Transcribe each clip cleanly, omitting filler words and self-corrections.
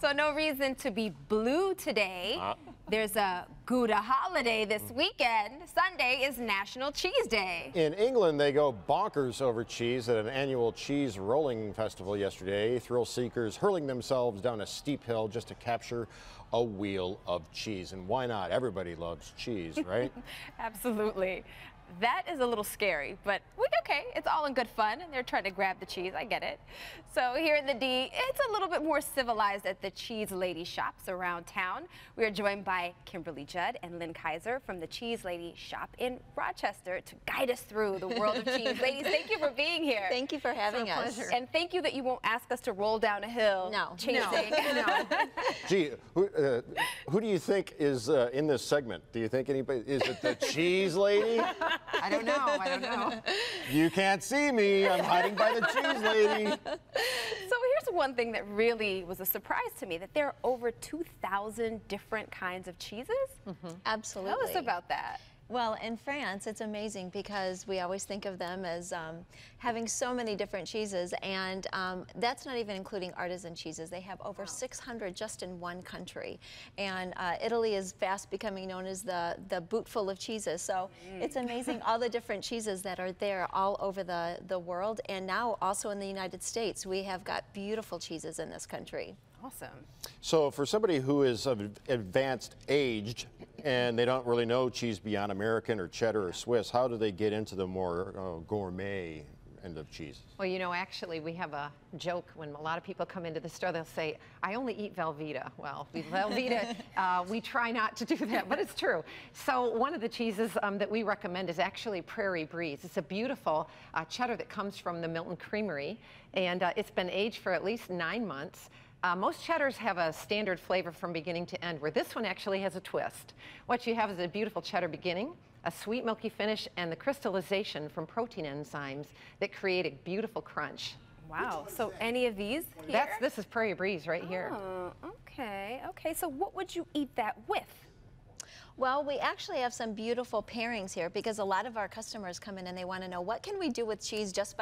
So no reason to be blue today. There's a Gouda holiday this weekend. Sunday is National Cheese Day. In England, they go bonkers over cheese at an annual cheese rolling festival yesterday. Thrill seekers hurling themselves down a steep hill just to capture a wheel of cheese. And why not? Everybody loves cheese, right? Absolutely. That is a little scary, but okay, it's all in good fun, and they're trying to grab the cheese. I get it. So here in the D, it's a little bit more civilized at the Cheese Lady shops around town. We are joined by Kimberly Judd and Lynn Kaiser from the Cheese Lady shop in Rochester to guide us through the world of cheese. Ladies, thank you for being here. Thank you for having us. Pleasure. And thank you that you won't ask us to roll down a hill. No. Chasing. No. Gee, who do you think is in this segment? Do you think anybody, is it the Cheese Lady? I don't know. You can't see me. I'm hiding by the Cheese Lady. So here's one thing that really was a surprise to me, that there are over 2,000 different kinds of cheeses. Absolutely. Tell us about that. Well, in France, it's amazing because we always think of them as having so many different cheeses, and that's not even including artisan cheeses. They have over 600 just in one country, and Italy is fast becoming known as the bootful of cheeses. So it's amazing all the different cheeses that are there all over the world, and now also in the United States, we have got beautiful cheeses in this country. Awesome. So for somebody who is of advanced aged and they don't really know cheese beyond American or cheddar or Swiss, how do they get into the more gourmet end of cheese? Well, you know, actually, we have a joke when a lot of people come into the store. They'll say, "I only eat Velveeta." Well, Velveeta, we try not to do that, but it's true. So one of the cheeses that we recommend is actually Prairie Brie. It's a beautiful cheddar that comes from the Milton Creamery, and it's been aged for at least 9 months. Most cheddars have a standard flavor from beginning to end, where this one actually has a twist. What you have is a beautiful cheddar beginning, a sweet milky finish, and the crystallization from protein enzymes that create a beautiful crunch. Wow. So any of these here? This is Prairie Brie's right here. Oh, okay. Okay. So what would you eat that with? Well, we actually have some beautiful pairings here because a lot of our customers come in and they want to know, what can we do with cheese just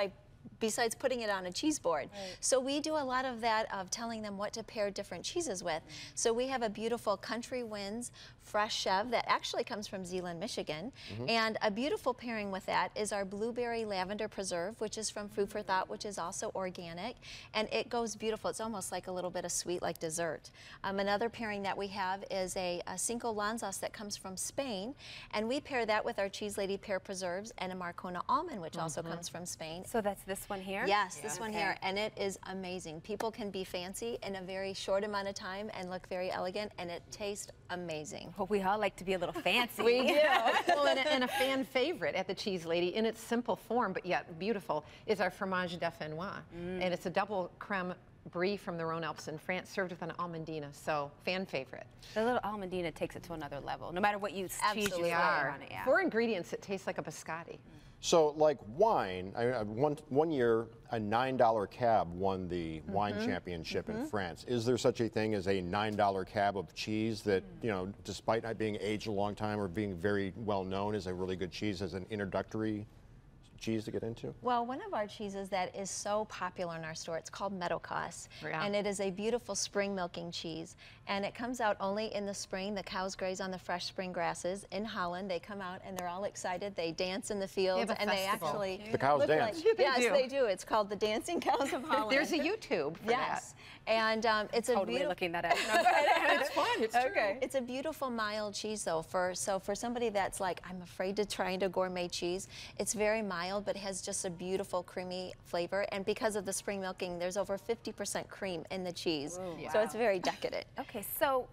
besides putting it on a cheese board? Right. So we do a lot of that, of telling them what to pair different cheeses with. So we have a beautiful Country Winds fresh chev that actually comes from Zeeland, Michigan. And a beautiful pairing with that is our blueberry lavender preserve, which is from Food for Thought, which is also organic. And it goes beautiful. It's almost like a little bit of sweet, like dessert. Another pairing that we have is a Cinco Lanzas that comes from Spain. And we pair that with our Cheese Lady pear preserves and a Marcona almond, which also comes from Spain. So that's this one here? Yes, this one here, and it is amazing. People can be fancy in a very short amount of time and look very elegant, and it tastes amazing. Well, we all like to be a little fancy. We do. Well, and a fan favorite at the Cheese Lady, in its simple form but yet beautiful, is our fromage dauphinois. And it's a double creme brie from the Rhone-Alpes in France, served with an almandina, so fan favorite. The little almandina takes it to another level, no matter what cheese you Absolutely. layer on it. Yeah. 4 ingredients, it tastes like a biscotti. So like wine, one year a $9 cab won the wine championship in France. Is there such a thing as a $9 cab of cheese that, you know, despite not being aged a long time or being very well known, is a really good cheese as an introductory cheese to get into? Well, one of our cheeses that is so popular in our store, it's called Meadowcross, and it is a beautiful spring milking cheese, and it comes out only in the spring. The cows graze on the fresh spring grasses in Holland. They come out and they're all excited. They dance in the fields, and they actually the cows dance. Like, yes, they do. It's called the Dancing Cows of Holland. There's a YouTube for that. And it's a totally looking that up. It's fun. It's true. It's a beautiful mild cheese, though. So for somebody that's like, I'm afraid to try into gourmet cheese, it's very mild, but has just a beautiful creamy flavor. And because of the spring milking, there's over 50% cream in the cheese. Ooh, so it's very decadent. Okay, so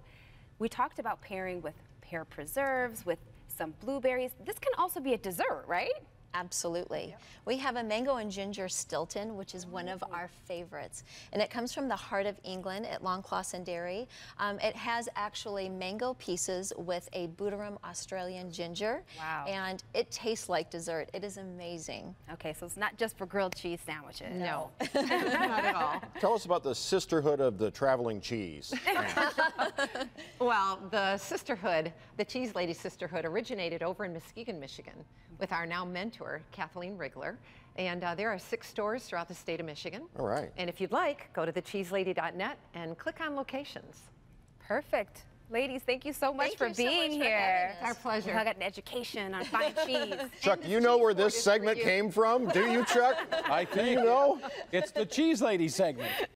we talked about pairing with pear preserves, with some blueberries. This can also be a dessert, right? Absolutely. Yep. We have a mango and ginger Stilton, which is one of our favorites. And it comes from the heart of England at Longclaw Dairy. It has actually mango pieces with a Booterum Australian ginger. Wow. And it tastes like dessert. It is amazing. Okay, so it's not just for grilled cheese sandwiches. No, not at all. Tell us about the Sisterhood of the traveling cheese. Well, the Sisterhood, the Cheese Lady Sisterhood, originated over in Muskegon, Michigan, with our now mentor, Kathleen Rigler. And there are 6 stores throughout the state of Michigan. All right. And if you'd like, go to thecheeselady.net and click on locations. Perfect. Ladies, thank you so much for being here. Our pleasure. I got an education on fine cheese. Chuck, you know where this segment came from? Do you, Chuck? I think you know? it's the Cheese Lady segment.